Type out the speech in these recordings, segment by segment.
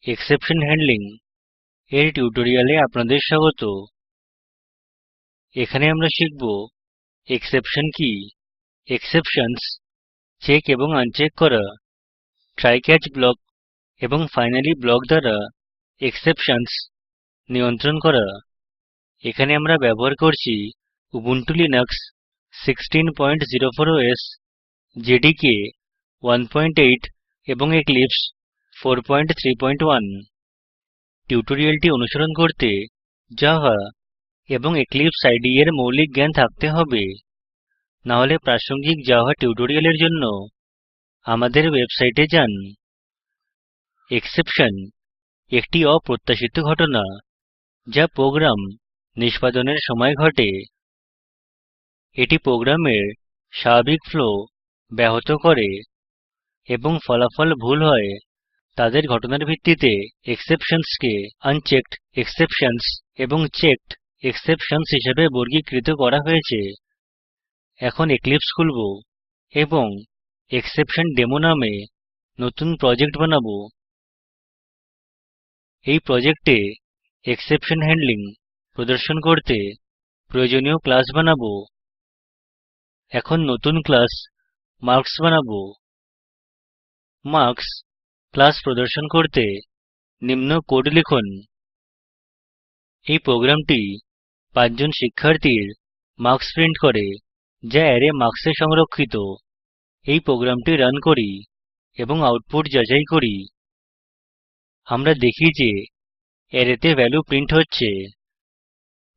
Exception handling এর টিউটোরিয়ালে আপনাদের স্বাগত। এখানে আমরা শিখব এক্সেপশন কি, এক্সেপশনস চেক এবং আনচেক করা, ট্রাই ক্যাচ ব্লক এবং ফাইনালি ব্লক দ্বারা এক্সেপশনস নিয়ন্ত্রণ করা। এখানে আমরা ব্যবহার করছি উবুন্টু লিনাক্স 1604 ওএস, জেডিকে 18 এবং এক্লিপসে 431। টিউটোরিয়ালটি অনুসরণ করতে জাভা এবং এক্লিপসে ইদে এর মৌলিক জ্ঞান থাকতে হবে, না হলে প্রাসঙ্গিক জাভা টিউটোরিয়ালের জন্য আমাদের ওয়েবসাইটে যান। এক্সেপশন একটি অপ্রত্যাশিত ঘটনা যা প্রোগ্রাম নিষ্পাদনের সময় ঘটে। এটি প্রোগ্রামের স্বাভাবিক ফ্লো ব্যাহত করে এবং ফলাফল ভুল হয়। তাদের ঘটনার ভিত্তিতে এক্সেপশনসকে আনচেকড এক্সেপশনস এবং চেকড এক্সেপশনস হিসাবে বর্গীকৃত করা হয়েছে। এখন এক্লিপসে খুলব এবং এক্সেপশনডেমো নামে নতুন প্রজেক্ট বানাবো। এই প্রজেক্টে এক্সেপশন হ্যান্ডলিং প্রদর্শন করতে প্রয়োজনীয় ক্লাস বানাবো। এখন নতুন ক্লাস মার্কস বানাবো। মার্কস ক্লাস প্রদর্শন করতে নিম্ন কোড লিখুন। এই প্রোগ্রামটি 5 জন শিক্ষার্থীর মার্কস প্রিন্ট করে, যা অ্যারে মার্কস এ সংরক্ষিত। এই প্রোগ্রামটি রান করি এবং আউটপুট যাচাই করি। আমরা দেখি যে অ্যারেতে ভ্যালু প্রিন্ট হচ্ছে।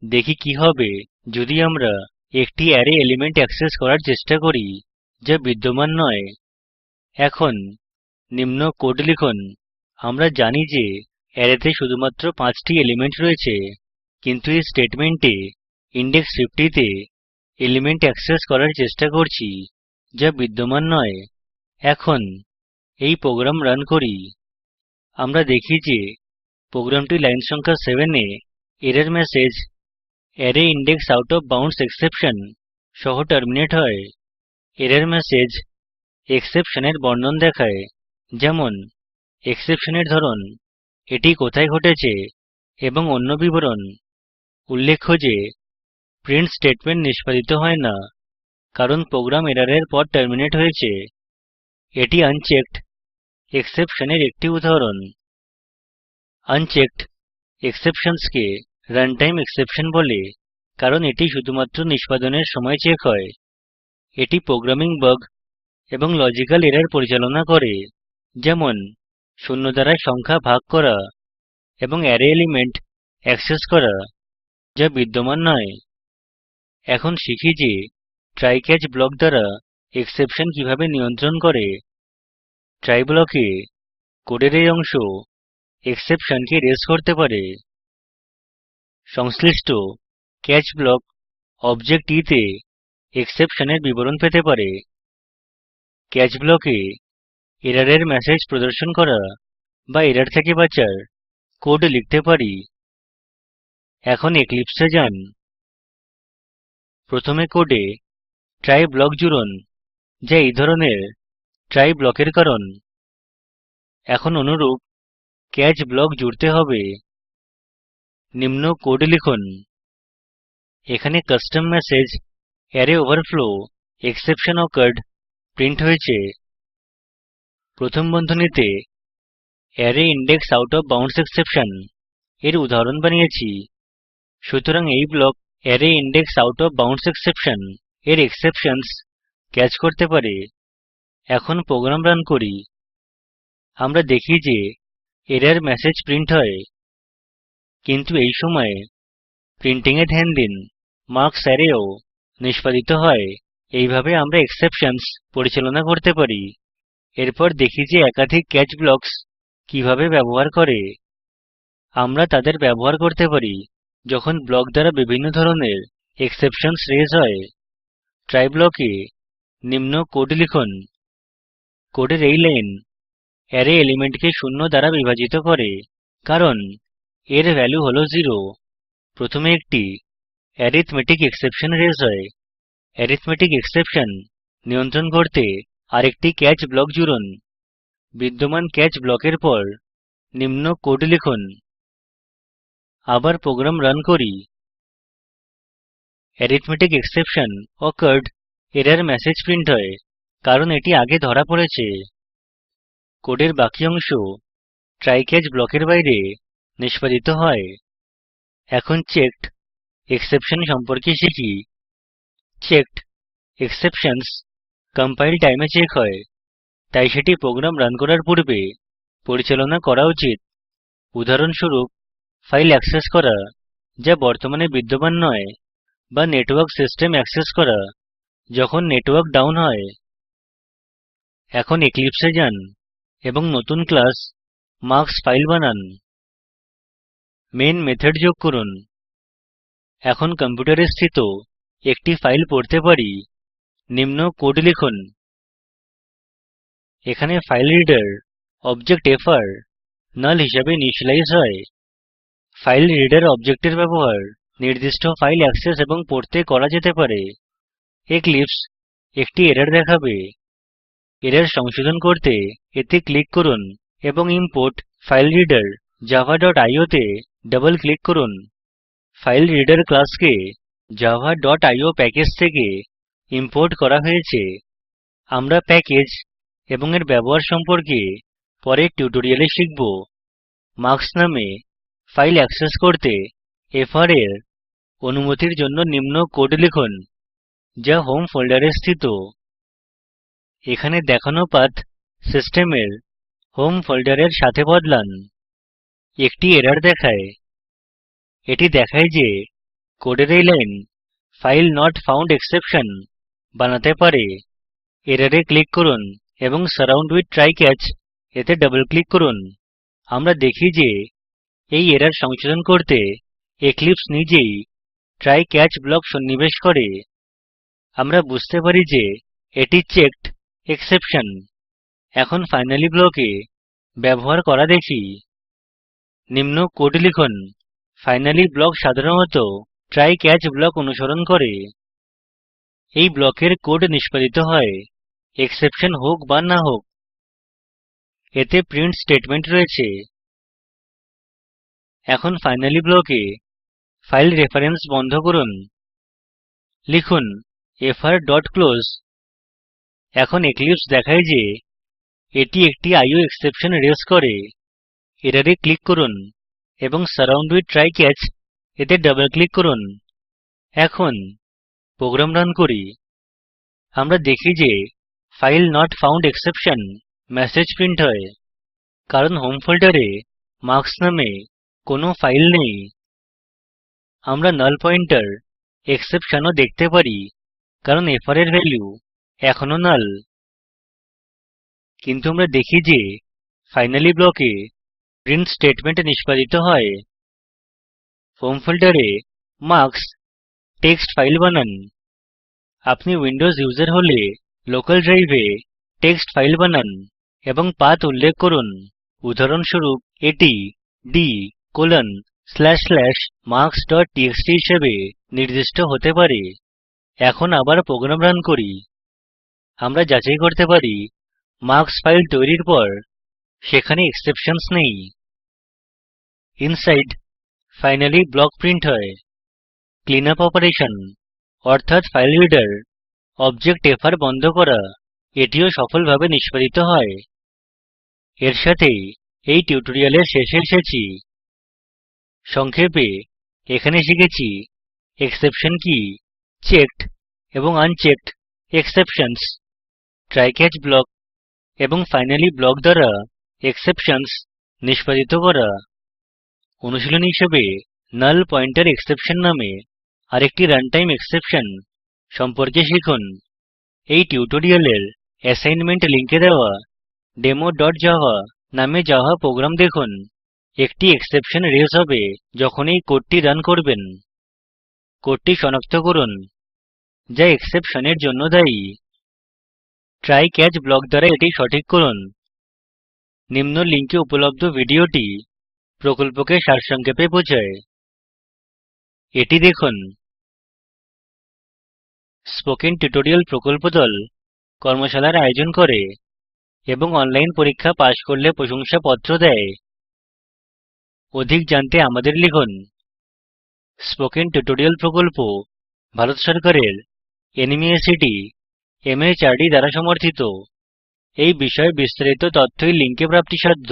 দেখি কি হবে যদি আমরা একটি অ্যারে এলিমেন্ট অ্যাক্সেস করার চেষ্টা করি যা বিদ্যমান নয়। এখন নিম্ন কোড লিখুন। আমরা জানি যে অ্যারেতে শুধুমাত্র 5টি এলিমেন্ট রয়েছে, কিন্তু এই স্টেটমেন্টে ইনডেক্স 50 তে এলিমেন্ট অ্যাক্সেস করার চেষ্টা করছি যা বিদ্যমান নয়। এখন এই প্রোগ্রাম রান করি। আমরা দেখি যে প্রোগ্রামটি লাইন সংখ্যা 7 এ error message array index out of bounds exception সহ টার্মিনেট হয়। এরর ম্যাসেজ এক্সেপশনের বর্ণন দেখায়, যেমন এক্সেপশনের ধরন, এটি কোথায় ঘটেছে এবং অন্য বিবরণ। উল্লেখ্য যে প্রিন্ট স্টেটমেন্ট নিষ্পাদিত হয় না, কারণ প্রোগ্রাম এররের পর টার্মিনেট হয়েছে। এটি আনচেকড এক্সেপশনের একটি উদাহরণ। আনচেকড এক্সেপশনসকে রানটাইম এক্সেপশন বলে, কারণ এটি শুধুমাত্র নিষ্পাদনের সময় চেক হয়। এটি প্রোগ্রামিং বাগ এবং লজিক্যাল এরর পরিচালনা করে, যেমন শূন্য দ্বারা সংখ্যা ভাগ করা এবং অ্যারে এলিমেন্ট অ্যাক্সেস করা যা বিদ্যমান নয়। এখন শিখি যে ট্রাই ক্যাচ ব্লক দ্বারা এক্সেপশন কিভাবে নিয়ন্ত্রণ করে। ট্রাই ব্লকে কোডের এই অংশ এক্সেপশনকে রেজ করতে পারে। সংশ্লিষ্ট ক্যাচ ব্লক অবজেক্ট ই তে এক্সেপশনের বিবরণ পেতে পারে। ক্যাচ ব্লকে এররের ম্যাসেজ প্রদর্শন করা বা এরর থেকে বাঁচার কোড লিখতে পারি। এখন এক্লিপসে এ যান। প্রথমে কোডে ট্রাই ব্লক জুড়ুন, যা এই ধরনের ট্রাই ব্লকের কারণ। এখন অনুরূপ ক্যাচ ব্লক জুড়তে হবে। নিম্ন কোড লিখুন। এখানে custom message array overflow exception occurred print হয়েছে। প্রথম বন্ধনীতে array index out of bounds exception এর উদাহরণ বানিয়েছি। সুতরাং এই block array index out of bounds exception এর এক্সেপশনস ক্যাচ করতে পারে। এখন প্রোগ্রাম রান করি। আমরা দেখি যে এরর ম্যাসেজ প্রিন্ট হয়, কিন্তু এই সময় প্রিন্টিং এ ধ্যান দিন। মার্কস অ্যারেও নিষ্পাদিত হয়। এইভাবে আমরা এক্সেপশনস পরিচালনা করতে পারি। এরপর দেখি যে একাধিক ক্যাচ ব্লকস কিভাবে ব্যবহার করে। আমরা তাদের ব্যবহার করতে পারি যখন ব্লক দ্বারা বিভিন্ন ধরনের এক্সেপশনস রেজ হয়। ট্রাই ব্লকে নিম্ন কোড লিখুন। কোডের এই লাইন অ্যারে এলিমেন্টকে শূন্য দ্বারা বিভাজিত করে, কারণ এর ভ্যালু হল 0। প্রথমে একটি অ্যারিথমেটিক এক্সেপশন রেজ হয়। অ্যারিথমেটিক এক্সেপশন নিয়ন্ত্রণ করতে আরেকটি ক্যাচ ব্লক জুড়ুন। বিদ্যমান ক্যাচ ব্লকের পর নিম্ন কোড লিখুন। আবার প্রোগ্রাম রান করি। arithmetic exception occurred error message print হয় কারণ এটি আগে ধরা পড়েছে। কোডের বাকি অংশ try catch ব্লকের বাইরে নিষ্পাদিত হয়। এখন checked exception সম্পর্কে শিখি। checked exceptions compile time এ চেক হয়, তাই সেটি প্রোগ্রাম রান করার পূর্বে পরিচালনা করা উচিত। উদাহরণস্বরূপ ফাইল অ্যাক্সেস করা যা বর্তমানে বিদ্যমান নয়, বা নেটওয়ার্ক সিস্টেম অ্যাক্সেস করা যখন নেটওয়ার্ক ডাউন হয়। এখন এক্লিপসে এ যান এবং নতুন ক্লাস মার্কস ফাইল বানান। মেইন মেথড যোগ করুন। এখন কম্পিউটারে স্থিত একটি ফাইল পড়তে পারি। নিম্ন কোড লিখুন। এখানে ফাইল রিডার অবজেক্ট fr নাল হিসাবে ইনিসিয়েলাইজ হয়। ফাইল রিডার অবজেক্টের ব্যবহার নির্দিষ্ট ফাইল অ্যাক্সেস এবং পড়তে করা যেতে পারে। এক্লিপসে একটি এরর দেখাবে। এরর সংশোধন করতে এতে ক্লিক করুন এবং ইম্পোর্ট ফাইল রিডার java.io তে ডাবল ক্লিক করুন। ফাইল রিডার ক্লাসকে java.io প্যাকেজ থেকে ইম্পোর্ট করা হয়েছে। আমরা প্যাকেজ এবং এর ব্যবহার সম্পর্কে পরের টিউটোরিয়ালে শিখব। মার্কস নামে ফাইল অ্যাক্সেস করতে fr এর অনুমতির জন্য নিম্ন কোড লিখুন, যা হোম ফোল্ডারে স্থিত। এখানে দেখানো পাথ সিস্টেমের হোম ফোল্ডারের সাথে বদলান। একটি এরর দেখায়। এটি দেখায় যে কোডের এই line file not found exception বানাতে পারে। এররে ক্লিক করুন এবং সারাউন্ড উইথ ট্রাই ক্যাচ এতে ডাবল ক্লিক করুন। আমরা দেখি যে এই এরর সংশোধন করতে এক্লিপসে নিজেই ট্রাই ক্যাচ ব্লক সন্নিবেশ করে। আমরা বুঝতে পারি যে এটি চেকড এক্সেপশন। এখন ফাইনালি ব্লকে ব্যবহার করা দেখি। নিম্ন কোড লিখুন। ফাইনালি ব্লক সাধারণত ট্রাই ক্যাচ ব্লক অনুসরণ করে। এই ব্লকের কোড নিষ্পাদিত হয় এক্সেপশন হোক বা না হোক। এতে প্রিন্ট স্টেটমেন্ট রয়েছে। এখন ফাইনালি ব্লকে ফাইল রেফারেন্স বন্ধ করুন। লিখুন fr ডট ক্লোজ। এখন এক্লিপসে দেখায় যে এটি একটি IO এক্সেপশন রেজ করে। এররে ক্লিক করুন এবং সারাউন্ড উইথ ট্রাই ক্যাচ এতে ডাবল ক্লিক করুন। এখন প্রোগ্রাম রান করি। আমরা দেখি যে file not found exception message print হয় কারণ হোম ফোল্ডারে মার্কস নামে কোনো ফাইল নেই। আমরা নাল পয়েন্টার এক্সেপশন ও দেখতে পারি কারণ fr এর ভ্যালু এখনো নাল। কিন্তু আমরা দেখি যে ফাইনালি ব্লকে প্রিন্ট স্টেটমেন্ট নিষ্পাদিত হয়। হোম ফোল্ডারে মার্কস টেক্সট ফাইল বানান। আপনি উইন্ডোজ ইউজার হলে লোকাল ড্রাইভে টেক্সট ফাইল বানান এবং পাথ উল্লেখ করুন। উদাহরণস্বরূপ এটি d://marks.txt হিসেবে নির্দিষ্ট হতে পারে। এখন আবার প্রোগ্রাম রান করি। আমরা যাচাই করতে পারি মার্কস ফাইল তৈরির পর সেখানে এক্সেপশনস নেই। ইনসাইড ফাইনালি ব্লক প্রিন্ট হয়। ক্লিনআপ অপারেশন অর্থাৎ ফাইল রিডার অবজেক্ট fr বন্ধ করা এটিও সফলভাবে নিষ্পাদিত হয়। এর সাথেই এই টিউটোরিয়ালের শেষে এসেছি। সংক্ষেপে এখানে শিখেছি এক্সেপশন কি, চেকড এবং unchecked exceptions, try catch block এবং ফাইনালি ব্লক দ্বারা এক্সেপশনস নিষ্পাদিত করা। অনুশীলনী হিসেবে নাল পয়েন্টার এক্সেপশন নামে আরেকটি রানটাইম এক্সেপশন সম্পর্কে শিখুন। এই টিউটোরিয়ালের অ্যাসাইনমেন্ট লিঙ্কে দেওয়া demo.java নামে জাভা প্রোগ্রাম দেখুন। একটি এক্সেপশন রেজ হবে যখন এই কোডটি রান করবেন। কোডটি সনাক্ত করুন যা এক্সেপশনের জন্য দায়ী। ট্রাই ক্যাচ ব্লক দ্বারা এটি সঠিক করুন। নিম্ন লিঙ্কে উপলব্ধ ভিডিওটি প্রকল্পকে সারসংক্ষেপে বোঝায়। এটি দেখুন। স্পোকেন টিউটোরিয়াল প্রকল্প দল কর্মশালার আয়োজন করে এবং অনলাইন পরীক্ষা পাস করলে প্রশংসাপত্র দেয়। অধিক জানতে আমাদের লিখুন। স্পোকেন টিউটোরিয়াল প্রকল্প ভারত সরকারের NMEICT MHRD দ্বারা সমর্থিত। এই বিষয়ে বিস্তারিত তথ্য এই লিঙ্কে প্রাপ্তিসাধ্য।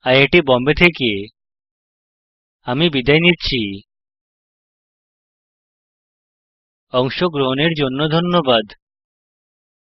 IIT বোম্বে থেকে আমি বিদায় নিচ্ছি। অংশগ্রহণের জন্য ধন্যবাদ।